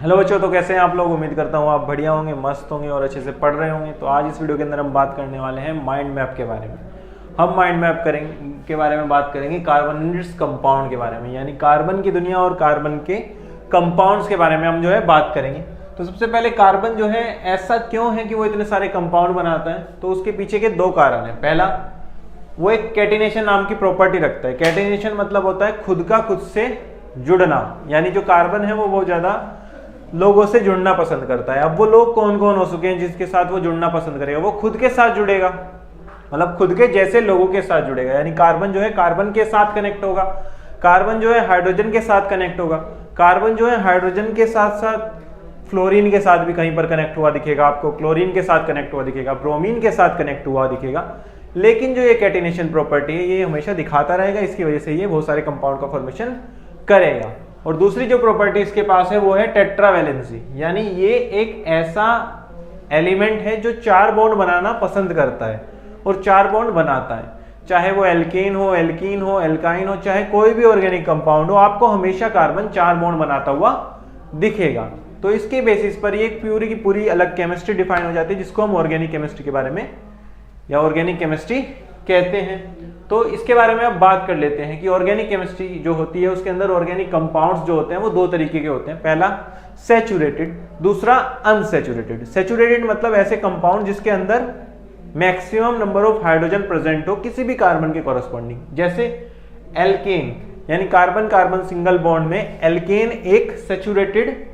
Hello बच्चों, तो कैसे हैं आप लोग। उम्मीद करता हूँ आप बढ़िया होंगे, मस्त होंगे और अच्छे से पढ़ रहे होंगे। तो आज इस वीडियो के अंदर हम बात करने वाले हैं माइंड मैप के बारे में। हम माइंड मैप के बारे में बात करेंगे कार्बोनेटेड कंपाउंड के बारे में, यानी कार्बन की दुनिया और कार्बन के कंपाउंड्स के बारे में हम जो है बात करेंगे। तो सबसे पहले कार्बन जो है ऐसा क्यों है कि वो इतने सारे कंपाउंड बनाता है, तो उसके पीछे के दो कारण है। पहला, वो एक कैटिनेशन नाम की प्रॉपर्टी रखता है। कैटिनेशन मतलब होता है खुद का खुद से जुड़ना, यानी जो कार्बन है वो बहुत ज्यादा लोगों से जुड़ना पसंद करता है। अब वो लोग कौन कौन हो चुके हैं जिसके साथ वो जुड़ना पसंद करेगा, वो खुद के साथ जुड़ेगा, मतलब खुद के जैसे लोगों के साथ जुड़ेगा। यानी कार्बन जो है कार्बन के साथ कनेक्ट होगा, कार्बन जो है हाइड्रोजन के साथ कनेक्ट होगा, कार्बन जो है हाइड्रोजन के साथ साथ फ्लोरीन के साथ भी कहीं पर कनेक्ट हुआ दिखेगा आपको, क्लोरीन के साथ कनेक्ट हुआ दिखेगा, ब्रोमीन के साथ कनेक्ट हुआ दिखेगा। लेकिन जो ये कैटिनेशन प्रॉपर्टी है ये हमेशा दिखाता रहेगा, इसकी वजह से ये बहुत सारे कंपाउंड का फॉर्मेशन करेगा। और दूसरी जो प्रॉपर्टी इसके पास है वो है टेट्रावैलेंसी, यानी ये एक ऐसा एलिमेंट है जो 4 बॉन्ड बनाना पसंद करता है और 4 बॉन्ड बनाता है। चाहे वो एल्केन हो, एल्कीन हो, एल्काइन हो, चाहे कोई भी ऑर्गेनिक कंपाउंड हो, आपको हमेशा कार्बन 4 बॉन्ड बनाता हुआ दिखेगा। तो इसके बेसिस पर ये पूरी की पूरी अलग केमिस्ट्री डिफाइन हो जाती है, जिसको हम ऑर्गेनिक केमिस्ट्री के बारे में या ऑर्गेनिक केमिस्ट्री कहते हैं। तो इसके बारे में अब बात कर लेते हैं कि ऑर्गेनिक केमिस्ट्री जो होती है उसके अंदर ऑर्गेनिक कंपाउंड्स जो होते हैं वो 2 तरीके के होते हैं। पहला सैचुरेटेड, दूसरा अनसैचुरेटेड। सैचुरेटेड मतलब ऐसे कंपाउंड जिसके अंदर maximum number of hydrogen present हो किसी भी कार्बन के कॉरस्पॉन्डिंग, जैसे एल्केन, यानी कार्बन कार्बन सिंगल बॉन्ड में एल्केन एक सैचुरेटेड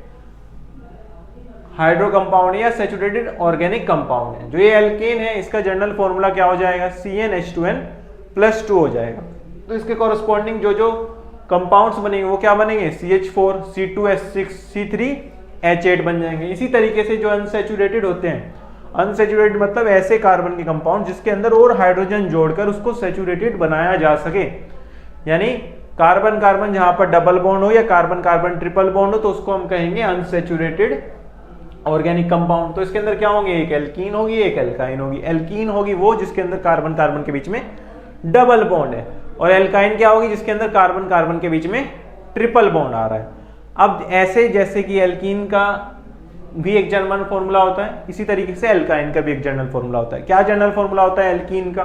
हाइड्रो कंपाउंड या सैचुरेटेड ऑर्गेनिक कंपाउंड है। जो ये एल्केन है इसका जनरल फॉर्मूला क्या हो जाएगा, CnH2n+2 हो जाएगा। तो इसके कॉरस्पॉन्डिंग जो जो कंपाउंड्स बनेंगे वो क्या बनेंगे, CH4, C2H6, C3H8 बन जाएंगे। इसी तरीके से जो अनसैचुरेटेड होते हैं, अनसैचुरेटेड मतलब ऐसे कार्बन के कंपाउंड जिसके अंदर और हाइड्रोजन जोड़कर उसको सैचुरेटेड बनाया जा सके, यानी कार्बन कार्बन जहां पर डबल बॉन्ड हो या कार्बन कार्बन ट्रिपल बॉन्ड हो तो उसको हम कहेंगे अनसैचुरेटेड ऑर्गेनिक कंपाउंड। तो इसके अंदर क्या होंगे, एक एल्कीन होगी, एक एल्काइन होगी। एल्कीन होगी वो जिसके अंदर कार्बन कार्बन के बीच में डबल बॉन्ड है, और एल्काइन क्या होगी, जिसके अंदर कार्बन कार्बन के बीच में ट्रिपल बॉन्ड आ रहा है। अब ऐसे जैसे कि एल्कीन का भी एक जनरल फॉर्मूला होता है, इसी तरीके से एल्काइन का भी एक जनरल फॉर्मूला होता है। क्या जनरल फॉर्मूला होता है एल्कीन का,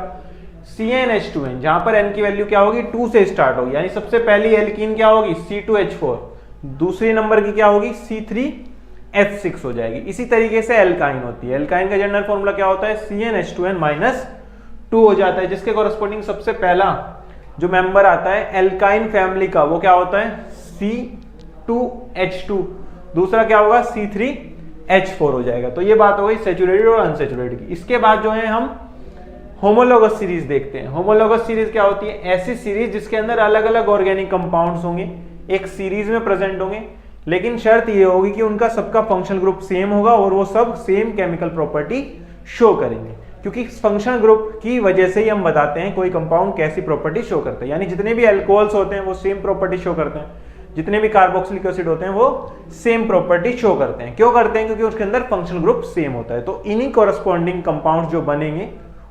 CnH2n, जहां पर n की वैल्यू क्या होगी, 2 से स्टार्ट होगी, यानी सबसे पहली एल्कीन क्या होगी, C2H4, दूसरी नंबर की क्या होगी, C3H6 हो जाएगी। इसी तरीके से एल्काइन होती है, एल्काइन का जनरल फॉर्मूला क्या होता है, CnH2n-2 हो जाता है, जिसके कॉरस्पॉन्डिंग सबसे पहला जो मेंबर आता है एल्काइन फैमिली का वो क्या होता है, C2H2, दूसरा क्या होगा, C3H4 हो जाएगा। तो ये बात हो गई सैचुरेटेड और अनसैचुरेटेड की। इसके बाद जो है हम होमोलोगस सीरीज देखते हैं। होमोलोगस सीरीज क्या होती है, ऐसी सीरीज जिसके अंदर अलग अलग ऑर्गेनिक कंपाउंड्स होंगे, एक सीरीज में प्रेजेंट होंगे, लेकिन शर्त ये होगी कि उनका सबका फंक्शनल ग्रुप सेम होगा और वो सब सेम केमिकल प्रॉपर्टी शो करेंगे, क्योंकि फंक्शनल ग्रुप की वजह से ही हम बताते हैं कोई कंपाउंड कैसी प्रॉपर्टी शो करता है। यानी जितने भी अल्कोहल्स होते हैं वो सेम प्रॉपर्टी शो करते हैं, जितने भी कार्बोक्सिलिक एसिड होते हैं वो सेम प्रॉपर्टी शो करते हैं। क्यों करते हैं, क्योंकि उसके अंदर फंक्शनल ग्रुप सेम होता है। तो इन्हीं कॉरस्पॉन्डिंग कंपाउंड जो बनेंगे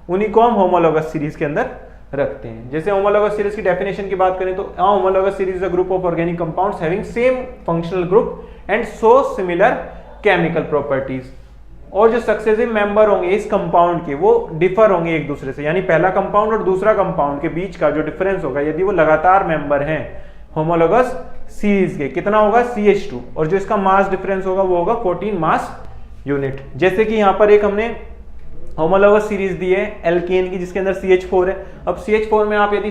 उन्हीं को हम होमोलोगस सीरीज के अंदर रखते हैं। जैसे होमोलोगस सीरीज की डेफिनेशन की बात करें तो homologous series is a group of organic compounds having same functional group and so similar chemical properties. और जो सक्सेसिव मेंबर होंगे इस कंपाउंड के वो डिफर होंगे एक दूसरे से, यानी पहला कंपाउंड और दूसरा कंपाउंड के बीच का जो डिफरेंस होगा, यदि वो लगातार मेंबर हैं होमोलोगस सीरीज के, कितना होगा, CH2, और जो इसका मास डिफरेंस होगा वो होगा 14 मास यूनिट। जैसे कि यहाँ पर एक हमने होमोलोगस सीरीज दी है एल्केन की जिसके अंदर CH4 है। अब CH4 में आप यदि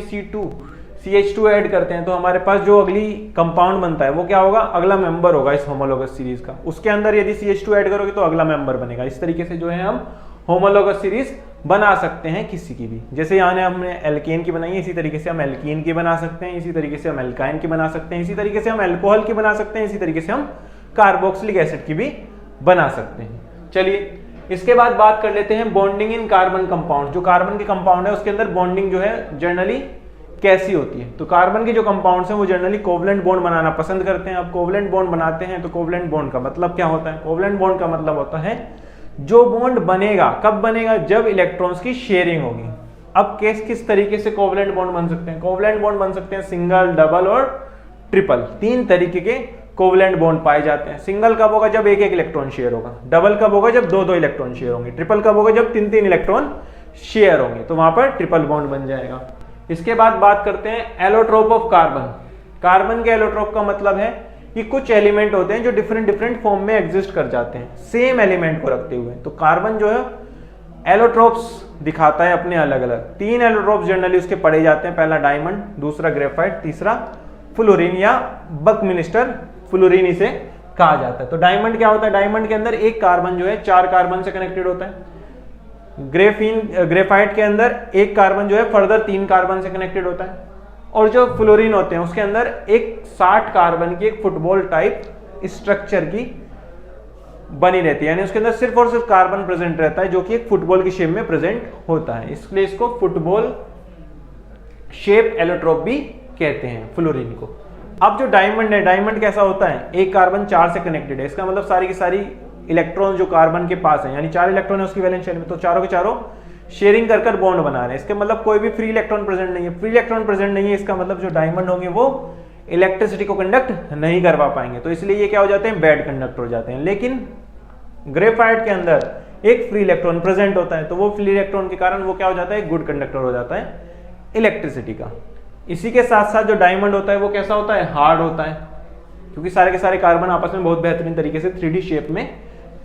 CH2 ऐड करते हैं तो हमारे पास जो अगली कंपाउंड बनता है वो क्या होगा, अगला मेंबर होगा इस होमोलोगस सीरीज का। उसके अंदर यदि CH2 ऐड करोगे तो अगला मेंबर बनेगा। इस तरीके से जो है हम होमोलोगस सीरीज बना सकते हैं किसी की भी। जैसे यहाँ हमने एल्केन की बनाई है, इसी तरीके से हम एल्कीन की बना सकते हैं, इसी तरीके से हम एल्काइन की बना सकते हैं, इसी तरीके से हम एल्कोहल की बना सकते हैं, इसी तरीके से हम कार्बोक्सिलिक एसिड की भी बना सकते हैं। चलिए इसके बाद बात कर लेते हैं बॉन्डिंग इन कार्बन कंपाउंड। जो कार्बन के कंपाउंड है उसके अंदर बॉन्डिंग जो है जनरली कैसी होती है, तो कार्बन के जो कंपाउंड्स हैं वो जनरली कोवलेंट बॉन्ड बनाना पसंद करते हैं। अब कोवलेंट बॉन्ड बनाते हैं तो कोवलेंट बॉन्ड का मतलब क्या होता है, कोवलेंट बॉन्ड का मतलब होता है जो बॉन्ड बनेगा कब बनेगा, जब इलेक्ट्रॉन्स की शेयरिंग होगी। अब किस तरीके से कोवलेंट बॉन्ड बन सकते हैं, कोवलेंट बॉन्ड बन सकते हैं सिंगल, डबल और ट्रिपल, 3 तरीके के कोवलेंट बॉन्ड पाए जाते हैं। सिंगल कब होगा? जब एक एक इलेक्ट्रॉन शेयर होगा। डबल कब होगा? जब दो दो इलेक्ट्रॉन शेयर होंगे। ट्रिपल कब होगा? जब तीन तीन इलेक्ट्रॉन शेयर होंगे, तो वहां पर ट्रिपल बॉन्ड बन जाएगा। इसके बाद बात करते हैं एलोट्रोप ऑफ कार्बन। कार्बन के एलोट्रोप का मतलब है कि कुछ एलिमेंट होते हैं जो डिफरेंट डिफरेंट फॉर्म में एग्जिस्ट कर जाते हैं सेम एलिमेंट को रखते हुए। तो कार्बन जो है एलोट्रोप्स दिखाता है अपने अलग अलग। तीन एलोट्रोप्स जनरली उसके पढ़े जाते हैं, पहला डायमंड, दूसरा ग्रेफाइट, तीसरा फ्लोरीन या बकमिलिस्टर फ्लोरीन इसे कहा जाता है। तो डायमंड क्या होता है? डायमंड के अंदर एक कार्बन जो है 4 कार्बन से कनेक्टेड होता है। ग्रेफाइट के अंदर एक कार्बन जो है फर्दर 3 कार्बन से कनेक्टेड होता है। और जो फ्लोरीन होते हैं उसके अंदर एक 60 कार्बन की एक फुटबॉल टाइप स्ट्रक्चर की बनी रहती है, यानी उसके अंदर सिर्फ और सिर्फ कार्बन प्रेजेंट रहता है जो कि एक फुटबॉल की शेप में प्रेजेंट होता है। इसलिए इसको फुटबॉल शेप एलोट्रोप भी कहते हैं फ्लोरीन को। अब जो डायमंड है, डायमंड कैसा होता है? एक कार्बन 4 से कनेक्टेड है। इसका मतलब सारी की सारी इलेक्ट्रॉन जो कार्बन के पास है, यानी 4 इलेक्ट्रॉन है उसकी वैलेंस शेल में, तो चारों के चारों शेयरिंग कर कर बॉन्ड बना रहे हैं। इसके मतलब कोई भी फ्री इलेक्ट्रॉन प्रेजेंट नहीं है। फ्री इलेक्ट्रॉन प्रेजेंट नहीं है, इसका मतलब जो डायमंड होंगे वो इलेक्ट्रिसिटी को कंडक्ट नहीं करवा पाएंगे, तो इसलिए ये क्या हो जाते हैं? बैड कंडक्टर हो जाते हैं। लेकिन ग्रेफाइट के अंदर एक फ्री इलेक्ट्रॉन प्रेजेंट होता है, तो वो फ्री इलेक्ट्रॉन के कारण वो क्या हो जाता है? गुड कंडक्टर हो जाता है इलेक्ट्रिसिटी का। इसी के साथ साथ जो डायमंड होता है वो कैसा होता है? हार्ड होता है, क्योंकि सारे के सारे कार्बन आपस में बहुत बेहतरीन तरीके से 3D शेप में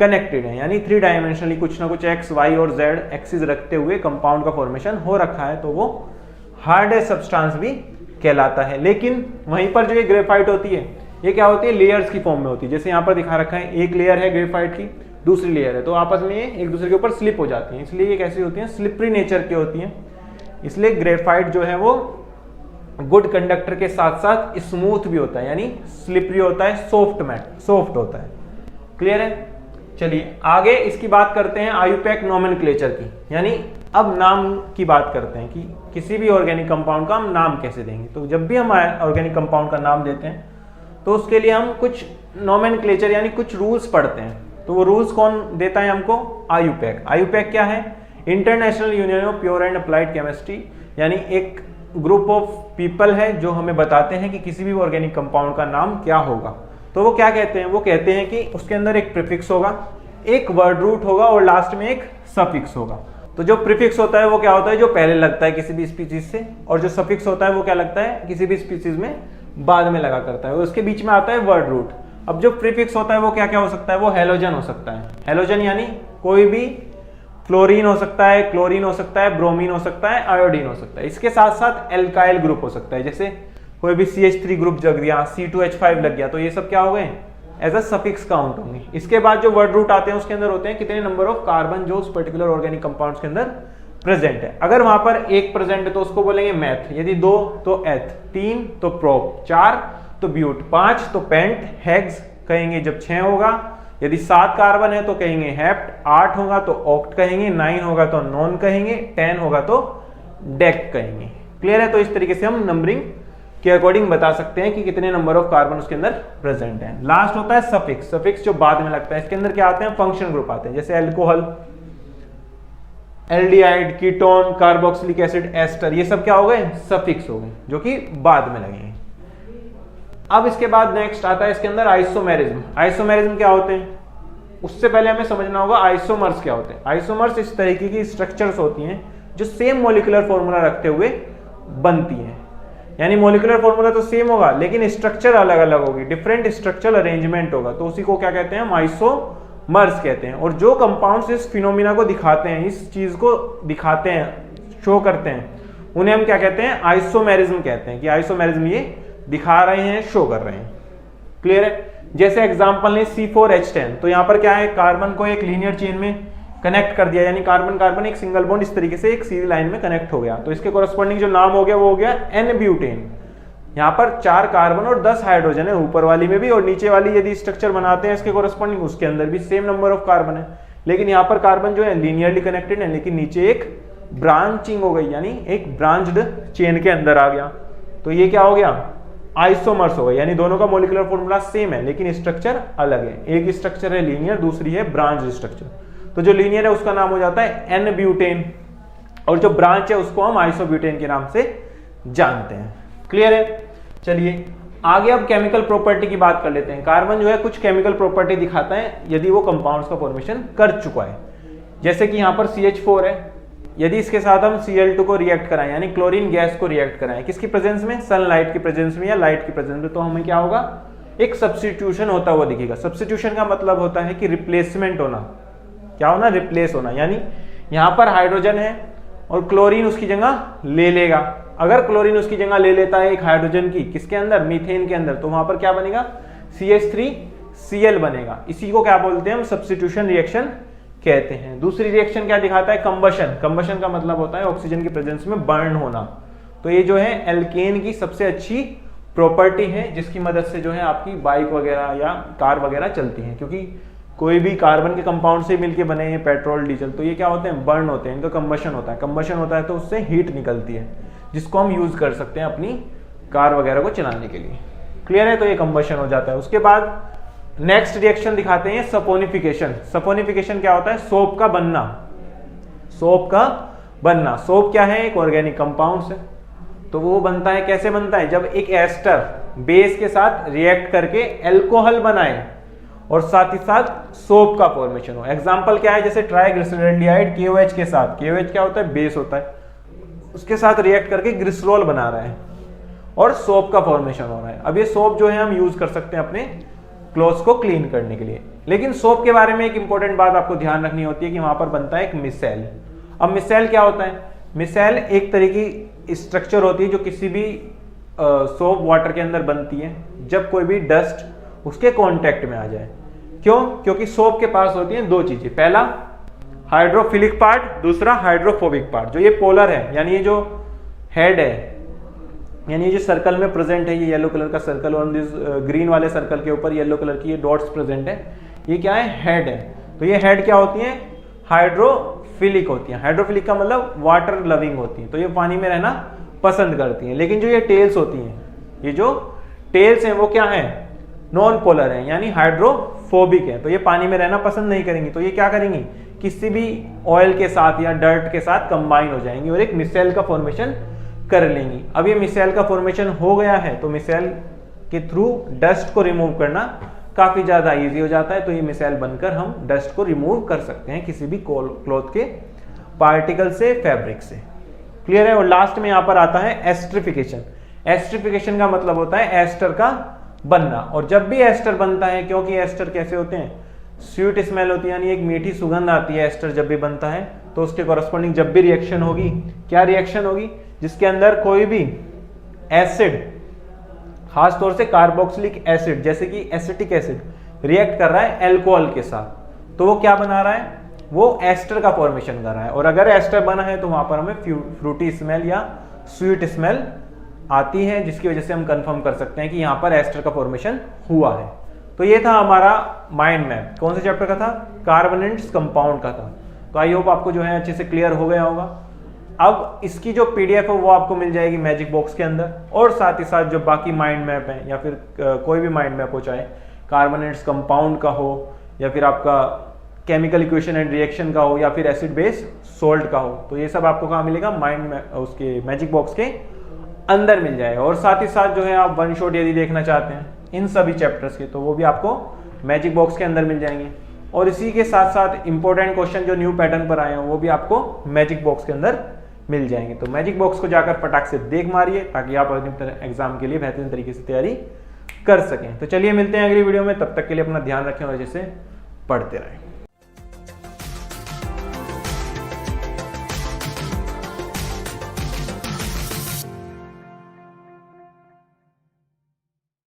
कनेक्टेड है, यानी 3 डायमेंशनली कुछ ना कुछ एक्स, वाई और जेड एक्सिस रखते हुए कंपाउंड का फॉर्मेशन हो रखा है, तो वो हार्ड सब्सटेंस भी कहलाता है। लेकिन वहीं पर जो ये ग्रेफाइट होती है ये क्या होती है? लेयर्स की फॉर्म में होती है। जैसे यहाँ पर दिखा रखा है, एक लेयर है ग्रेफाइट की, दूसरी लेयर है, तो आपस में ये एक दूसरे के ऊपर स्लिप हो जाती है, इसलिए ये कैसी होती है? स्लिपरी नेचर की होती है। इसलिए ग्रेफाइट जो है वो गुड कंडक्टर के साथ साथ स्मूथ भी होता है, यानी स्लिपरी होता है, सॉफ्ट होता है। क्लियर है? चलिए आगे इसकी बात करते हैं आयुपैक नोमेनक्लेचर की, यानी अब नाम की बात करते हैं कि किसी भी ऑर्गेनिक कंपाउंड का हम नाम कैसे देंगे। तो जब भी हम ऑर्गेनिक कंपाउंड का नाम देते हैं तो उसके लिए हम कुछ नोमेनक्लेचर यानी कुछ रूल्स पढ़ते हैं। तो वो रूल्स कौन देता है हमको? आयुपैक। आयुपैक क्या है? International union of pure and applied chemistry, यानी एक ग्रुप ऑफ पीपल है जो हमें बताते हैं कि किसी भी ऑर्गेनिक कंपाउंड का नाम क्या होगा। तो वो क्या कहते हैं? वो कहते हैं कि उसके अंदर एक प्रीफिक्स होगा, एक वर्ड रूट होगा और लास्ट में एक सफिक्स होगा। तो जो प्रीफिक्स होता है वो क्या होता है? जो पहले लगता है किसी भी स्पीसीज से, और जो सफिक्स होता है वो क्या लगता है? किसी भी स्पीसीज में बाद में लगा करता है, और उसके बीच में आता है वर्ड रूट। अब जो प्रीफिक्स होता है वो क्या क्या हो सकता है? वो हेलोजन हो सकता है। हेलोजन यानी कोई भी फ्लोरीन हो सकता है, क्लोरीन हो सकता है, ब्रोमीन हो सकता है, आयोडीन हो सकता है। इसके साथ साथ एल्काइल ग्रुप हो सकता है, जैसे कोई भी CH3 ग्रुप जग गया, C2H5 लग गया, तो ये सब क्या हो गए? एज अ सफिक्स काउंट होंगे। इसके बाद जो वर्ड रूट आते हैं उसके अंदर होते हैं कितने नंबर ऑफ कार्बन जो उस पर्टिकुलर ऑर्गेनिक कंपाउंड के अंदर प्रेजेंट है। अगर वहां पर एक प्रेजेंट है तो उसको बोलेंगे मैथ, यदि 2 तो एथ, 3 तो प्रोप, 4 तो ब्यूट, 5 तो पेंट, हेक्स कहेंगे जब 6 होगा। यदि 7 कार्बन है तो कहेंगे हेप्ट, 8 होगा तो ऑक्ट कहेंगे, 9 होगा तो नॉन कहेंगे, 10 होगा तो डेक कहेंगे। क्लियर है? तो इस तरीके से हम नंबरिंग के अकॉर्डिंग बता सकते हैं कि कितने नंबर ऑफ कार्बन उसके अंदर प्रेजेंट है। लास्ट होता है सफिक्स। सफिक्स जो बाद में लगता है, इसके अंदर क्या आते हैं? फंक्शन ग्रुप आते हैं, जैसे alcohol, aldehyde, ketone, carboxylic acid, ester, ये सब क्या हो गए? सफिक्स हो गए, जो कि बाद में लगेंगे। अब इसके बाद नेक्स्ट आता है इसके अंदर आइसोमेरिज्म। आइसोमेरिज्म क्या होते हैं? उससे पहले हमें समझना होगा आइसोमर्स क्या होते हैं। आइसोमर्स इस तरीके की स्ट्रक्चर्स होती हैं जो सेम मॉलिक्यूलर फॉर्मूला रखते हुए बनती हैं, यानी मॉलिक्यूलर फॉर्मूला तो सेम होगा लेकिन स्ट्रक्चर अलग अलग होगी, डिफरेंट स्ट्रक्चरल अरेंजमेंट होगा, तो उसी को क्या कहते हैं? हम आइसोमर्स कहते हैं। और जो कंपाउंड्स इस फिनोमिना को दिखाते हैं, इस चीज को दिखाते हैं, शो करते हैं, उन्हें हम क्या कहते हैं? आइसोमेरिज्म कहते हैं, कि आइसोमेरिज्म ये दिखा रहे हैं, शो कर रहे हैं। क्लियर है? जैसे एग्जांपल ने C4H10, तो यहाँ पर क्या है? कार्बन को एक लीनियर चेन में कनेक्ट कर दिया, यानी कार्बन कार्बन एक सिंगल बॉन्ड इस तरीके से एक सीधी लाइन में कनेक्ट हो गया, तो इसके कोरस्पॉन्डिंग जो नाम हो गया वो हो गया N-ब्यूटेन। यहाँ पर 4 कार्बन और 10 हाइड्रोजन है, ऊपर वाली में भी और नीचे वाली यदि स्ट्रक्चर बनाते हैं इसके कोरस्पॉन्डिंग, उसके अंदर भी सेम नंबर ऑफ कार्बन है, लेकिन यहाँ पर कार्बन जो है लीनियरली कनेक्टेड है, लेकिन नीचे एक ब्रांचिंग हो गई, यानी एक ब्रांच्ड चेन के अंदर आ गया, तो ये क्या हो गया? आइसोमर्स हो गए, यानी दोनों का मॉलिक्यूलर फॉर्मूला सेम है लेकिन स्ट्रक्चर अलग है। एक स्ट्रक्चर है लीनियर, दूसरी है ब्रांच स्ट्रक्चर। तो जो लीनियर है उसका नाम हो जाता है N-ब्यूटेन, और जो ब्रांच है उसको हम आइसोब्यूटेन के नाम से जानते हैं। क्लियर है? चलिए आगे अब केमिकल प्रॉपर्टी की बात कर लेते हैं। कार्बन जो है कुछ केमिकल प्रॉपर्टी दिखाता है यदि वो कंपाउंड्स का फॉर्मेशन कर चुका है। जैसे कि यहाँ पर CH4 है, यदि इसके साथ हम Cl2 को रिएक्ट कराएं, यानी क्लोरीन गैस को रिएक्ट कराएं, किसकी प्रेजेंस में, सनलाइट की प्रेजेंस में या लाइट की प्रेजेंस में, तो हमें क्या होगा, एक सब्स्टिट्यूशन होता हुआ दिखेगा। सब्स्टिट्यूशन का मतलब होता है कि रिप्लेसमेंट होना, क्या होना, रिप्लेस होना। यानी यहाँ पर हाइड्रोजन है और क्लोरीन उसकी जगह ले लेगा। अगर क्लोरीन उसकी जगह ले लेता है एक हाइड्रोजन की, किसके अंदर, मीथेन के अंदर, तो वहां पर क्या बनेगा, CH3Cl बनेगा। इसी को क्या बोलते हैं हम, सब्स्टिट्यूशन रिएक्शन कहते हैं। दूसरी रिएक्शन क्या दिखाता है, कंबशन। कंबशन का मतलब होता है ऑक्सीजन की प्रेजेंस में बर्न होना। तो ये जो है एल्केन की सबसे अच्छी प्रॉपर्टी है, जिसकी मदद से जो है आपकी बाइक वगैरह या कार वगैरह चलती हैं, क्योंकि कोई भी कार्बन के कंपाउंड से मिलके बने हैं पेट्रोल डीजल, तो ये क्या होते हैं, बर्न होते हैं, इनका कंबशन होता है। कंबशन होता है तो उससे हीट निकलती है, जिसको हम यूज कर सकते हैं अपनी कार वगैरह को चलाने के लिए। क्लियर है, तो ये कंबशन हो जाता है। उसके बाद नेक्स्ट रिएक्शन दिखाते हैं सपोनिफिकेशन। सपोनिफिकेशन क्या होता है, सोप का बनना। सोप का बनना, सोप क्या है, एक ऑर्गेनिक कंपाउंड है। तो वो बनता है, कैसे बनता है, जब एक एस्टर बेस के साथ रिएक्ट करके एल्कोहल बनाए और साथ ही साथ सोप का फॉर्मेशन हो। एग्जांपल क्या है, जैसे ट्राइग्लिसराइड KOH के साथ, KOH क्या होता है, बेस होता है, उसके साथ रिएक्ट करके ग्लिसरॉल बना रहा है और सोप का फॉर्मेशन हो रहा है। अब ये सोप जो है हम यूज कर सकते हैं अपने क्लोथ्स को क्लीन करने के लिए। लेकिन सोप के बारे में एक इंपॉर्टेंट बात आपको ध्यान रखनी होती है कि वहां पर बनता है एक मिसेल। अब मिसेल क्या होता है, मिसेल एक तरह की स्ट्रक्चर होती है जो किसी भी सोप वाटर के अंदर बनती है जब कोई भी डस्ट उसके कांटेक्ट में आ जाए। क्यों, क्योंकि सोप के पास होती हैं दो चीजें, पहला हाइड्रोफिलिक पार्ट, दूसरा हाइड्रोफोबिक पार्ट। जो ये पोलर है, यानी ये जो हेड है, यानी ये जो सर्कल में प्रेजेंट है, ये येलो कलर का सर्कल और दिस ग्रीन वाले सर्कल के ऊपर येलो कलर की ये डॉट्स प्रेजेंट है, ये क्या है, हेड है। तो ये हेड क्या होती है, हाइड्रोफिलिक होती है। हाइड्रोफिलिक का मतलब वाटर लविंग होती है, तो ये पानी में रहना पसंद करती है। लेकिन जो ये टेल्स होती हैं, ये जो टेल्स हैं वो क्या है, नॉन पोलर है, यानी हाइड्रोफोबिक है, तो ये पानी में रहना पसंद नहीं करेंगी। तो ये क्या करेंगी, किसी भी ऑयल के साथ या डर्ट के साथ कंबाइन हो जाएंगी और एक मिसेल का फॉर्मेशन कर लेंगी। अब ये मिसेल का फॉर्मेशन हो गया है तो मिसेल के थ्रू डस्ट को रिमूव करना काफी ज्यादा इजी हो जाता है। तो ये मिसेल बनकर हम डस्ट को रिमूव कर सकते हैं किसी भी क्लॉथ के पार्टिकल से, फैब्रिक से। क्लियर है। और लास्ट में यहां पर आता है एस्ट्रिफिकेशन। एस्ट्रिफिकेशन का मतलब होता है एस्टर का बनना। और जब भी एस्टर बनता है, क्योंकि एस्टर कैसे होते हैं, स्वीट स्मेल होती है, यानी एक मीठी सुगंध आती है एस्टर जब भी बनता है, तो उसके कॉरस्पॉन्डिंग जब भी रिएक्शन होगी, क्या रिएक्शन होगी, जिसके अंदर कोई भी एसिड, खासतौर से कार्बोक्सिलिक एसिड जैसे कि एसिटिक एसिड, रिएक्ट कर रहा है एल्कोहल के साथ, तो वो क्या बना रहा है, वो एस्टर का फॉर्मेशन कर रहा है। और अगर एस्टर बना है तो वहां पर हमें फ्रूटी स्मेल या स्वीट स्मेल आती है, जिसकी वजह से हम कंफर्म कर सकते हैं कि यहाँ पर एस्टर का फॉर्मेशन हुआ है। तो ये था हमारा माइंड मैप। कौन से चैप्टर का था, कार्बोनेट्स कंपाउंड का था। तो आई होप आपको जो है अच्छे से क्लियर हो गया होगा। अब इसकी जो PDF है वो आपको मिल जाएगी मैजिक बॉक्स के अंदर, और साथ ही साथ जो बाकी माइंड मैप है या फिर कोई भी माइंड मैप हो, चाहे कार्बोनेट्स कंपाउंड का हो या फिर आपका केमिकल इक्वेशन एंड रिएक्शन का हो या फिर एसिड बेस सोल्ट का हो, तो ये सब आपको कहाँ मिलेगा, माइंड में उसके मैजिक बॉक्स के अंदर मिल जाएगा। और साथ ही साथ जो है आप वन शॉट यदि देखना चाहते हैं इन सभी चैप्टर्स के, तो वो भी आपको मैजिक बॉक्स के अंदर मिल जाएंगे। और इसी के साथ साथ इंपॉर्टेंट क्वेश्चन जो न्यू पैटर्न पर आए हैं वो भी आपको मैजिक बॉक्स के अंदर मिल जाएंगे। तो मैजिक बॉक्स को जाकर फटाक से देख मारिए ताकि आप अपने एग्जाम के लिए बेहतरीन तरीके से तैयारी कर सकें। तो चलिए मिलते हैं अगली वीडियो में, तब तक के लिए अपना ध्यान रखें और जैसे पढ़ते रहें।